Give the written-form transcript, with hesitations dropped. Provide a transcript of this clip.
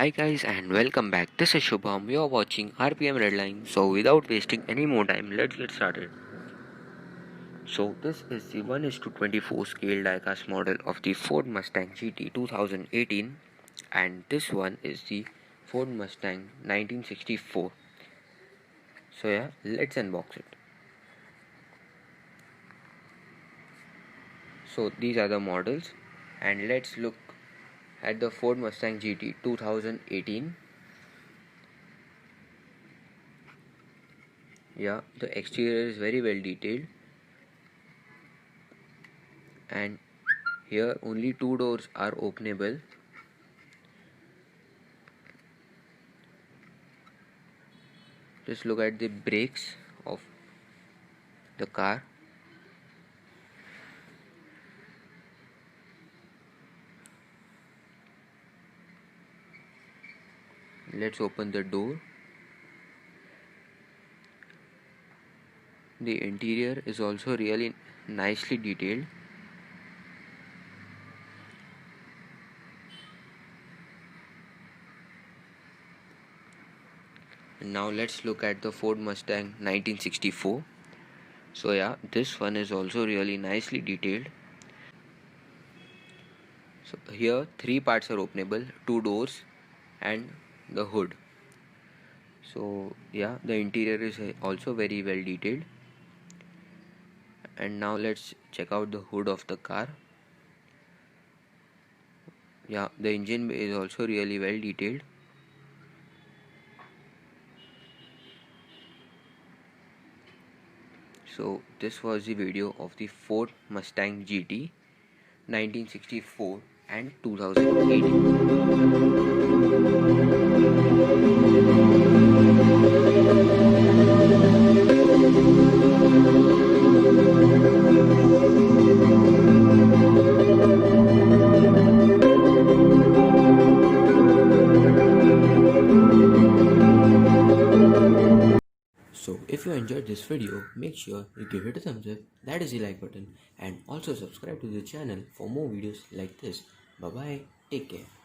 Hi guys and welcome back. This is Shubham. You are watching RPM Redlines. So without wasting any more time, let's get started. So this is the 1:24 scale diecast model of the Ford Mustang GT 2018, and this one is the Ford Mustang 1964. So yeah, let's unbox it. So these are the models, and let's look at the Ford Mustang GT 2018. Yeah, the exterior is very well detailed, and here only two doors are openable. Just look at the brakes of the car. Let's open the door. The interior is also really nicely detailed. Now let's look at the Ford Mustang 1964. So yeah, this one is also really nicely detailed. So here three parts are openable, two doors and the hood. So yeah, the interior is also very well detailed. And now let's check out the hood of the car. Yeah, the engine is also really well detailed. So this was the video of the Ford Mustang GT 1964 and 2018. So if you enjoyed this video, make sure you give it a thumbs up, that is the like button, and also subscribe to the channel for more videos like this. Bye bye, take care.